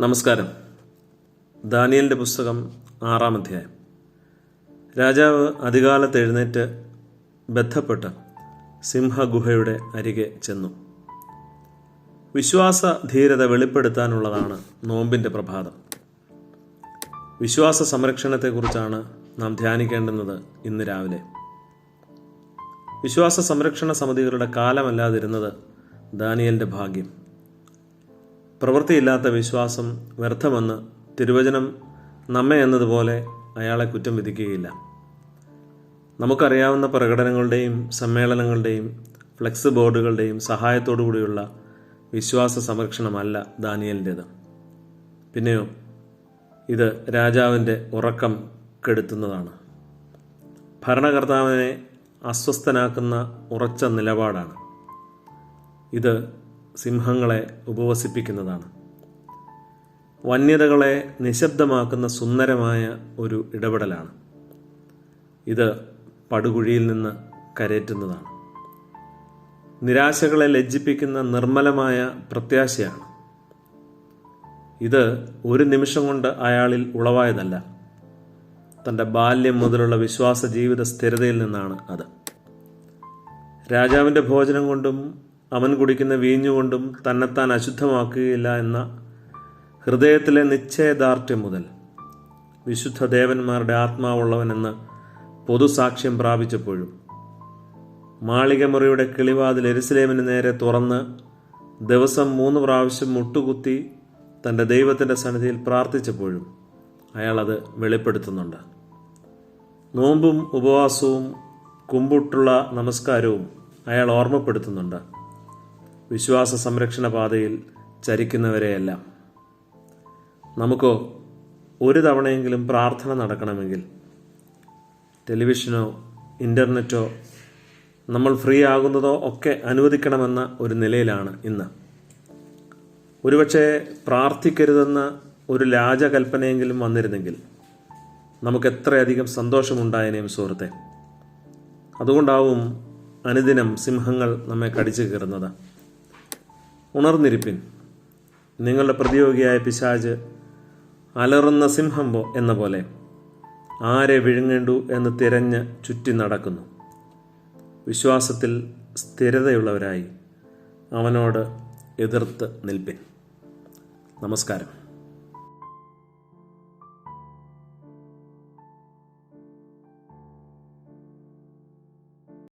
നമസ്കാരം. ദാനിയേലിൻ്റെ പുസ്തകം 6-ാം അധ്യായം. രാജാവ് അതികാലത്ത് എഴുന്നേറ്റ് ബന്ധപ്പെട്ട് സിംഹഗുഹയുടെ അരികെ ചെന്നു. വിശ്വാസധീരത വെളിപ്പെടുത്താനുള്ളതാണ് നോമ്പിൻ്റെ പ്രഭാതം. വിശ്വാസ സംരക്ഷണത്തെക്കുറിച്ചാണ് നാം ധ്യാനിക്കേണ്ടുന്നത് ഇന്ന് രാവിലെ. വിശ്വാസ സംരക്ഷണ സമിതികളുടെ കാലമല്ലാതിരുന്നത് ദാനിയേലിൻ്റെ ഭാഗ്യം. പ്രവൃത്തിയില്ലാത്ത വിശ്വാസം വ്യർത്ഥമെന്ന് തിരുവചനം നമ്മെ എന്നതുപോലെ അയാളെ കുറ്റം വിധിക്കുകയില്ല. നമുക്കറിയാവുന്ന പ്രകടനങ്ങളുടെയും സമ്മേളനങ്ങളുടെയും ഫ്ലെക്സ് ബോർഡുകളുടെയും സഹായത്തോടു കൂടിയുള്ള വിശ്വാസ സംരക്ഷണമല്ല ദാനിയേലിൻ്റേത്. പിന്നെയോ ഇത് രാജാവിൻ്റെ ഉറക്കം കെടുത്തുന്നതാണ്. ഭരണകർത്താവിനെ അസ്വസ്ഥനാക്കുന്ന ഉറച്ച നിലപാടാണ്. ഇത് സിംഹങ്ങളെ ഉപവസിപ്പിക്കുന്നതാണ്. വന്യതകളെ നിശബ്ദമാക്കുന്ന സുന്ദരമായ ഒരു ഇടപെടലാണ്. ഇത് പടുകുഴിയിൽ നിന്ന് കരേറ്റുന്നതാണ്. നിരാശകളെ ലജ്ജിപ്പിക്കുന്ന നിർമ്മലമായ പ്രത്യാശയാണ്. ഇത് ഒരു നിമിഷം കൊണ്ട് അയാളിൽ ഉളവായതല്ല. തൻ്റെ ബാല്യം മുതലുള്ള വിശ്വാസ ജീവിത സ്ഥിരതയിൽ നിന്നാണ് അത്. രാജാവിൻ്റെ ഭോജനം കൊണ്ടും അവൻ കുടിക്കുന്ന വീഞ്ഞുകൊണ്ടും തന്നെത്താൻ അശുദ്ധമാക്കുകയില്ല എന്ന ഹൃദയത്തിലെ നിശ്ചയദാർഢ്യം മുതൽ വിശുദ്ധ ദേവന്മാരുടെ ആത്മാവുള്ളവനെന്ന് പൊതുസാക്ഷ്യം പ്രാപിച്ചപ്പോഴും മാളികമുറിയുടെ കിളിവാതിൽ യെരുശലേമിന് നേരെ തുറന്ന് ദിവസം 3 പ്രാവശ്യം മുട്ടുകുത്തി തൻ്റെ ദൈവത്തിൻ്റെ സന്നിധിയിൽ പ്രാർത്ഥിച്ചപ്പോഴും അയാളത് വെളിപ്പെടുത്തുന്നുണ്ട്. നോമ്പും ഉപവാസവും കുമ്പിട്ടുള്ള നമസ്കാരവും അയാൾ ഓർമ്മപ്പെടുത്തുന്നുണ്ട്. വിശ്വാസ സംരക്ഷണ പാതയിൽ ചരിക്കുന്നവരെയെല്ലാം. നമുക്കോ ഒരു തവണയെങ്കിലും പ്രാർത്ഥന നടക്കണമെങ്കിൽ ടെലിവിഷനോ ഇൻ്റർനെറ്റോ നമ്മൾ ഫ്രീ ആകുന്നതോ ഒക്കെ അനുവദിക്കണമെന്ന ഒരു നിലയിലാണ് ഇന്ന്. ഒരുപക്ഷെ പ്രാർത്ഥിക്കരുതെന്ന ഒരു ലാജകൽപ്പനയെങ്കിലും വന്നിരുന്നെങ്കിൽ നമുക്ക് എത്രയധികം സന്തോഷമുണ്ടായേനേയും സുഹൃത്തെ. അതുകൊണ്ടാവും അനുദിനം സിംഹങ്ങൾ നമ്മെ കടിച്ചു കയറുന്നത്. ഉണർന്നിരിപ്പിൻ. നിങ്ങളുടെ പ്രതിയോഗിയായ പിശാച് അലറുന്ന സിംഹം എന്ന പോലെ ആരെ വിഴുങ്ങേണ്ടു എന്ന് തിരഞ്ഞ് ചുറ്റി നടക്കുന്നു. വിശ്വാസത്തിൽ സ്ഥിരതയുള്ളവരായി അവനോട് എതിർത്ത് നിൽപ്പിൻ. നമസ്കാരം.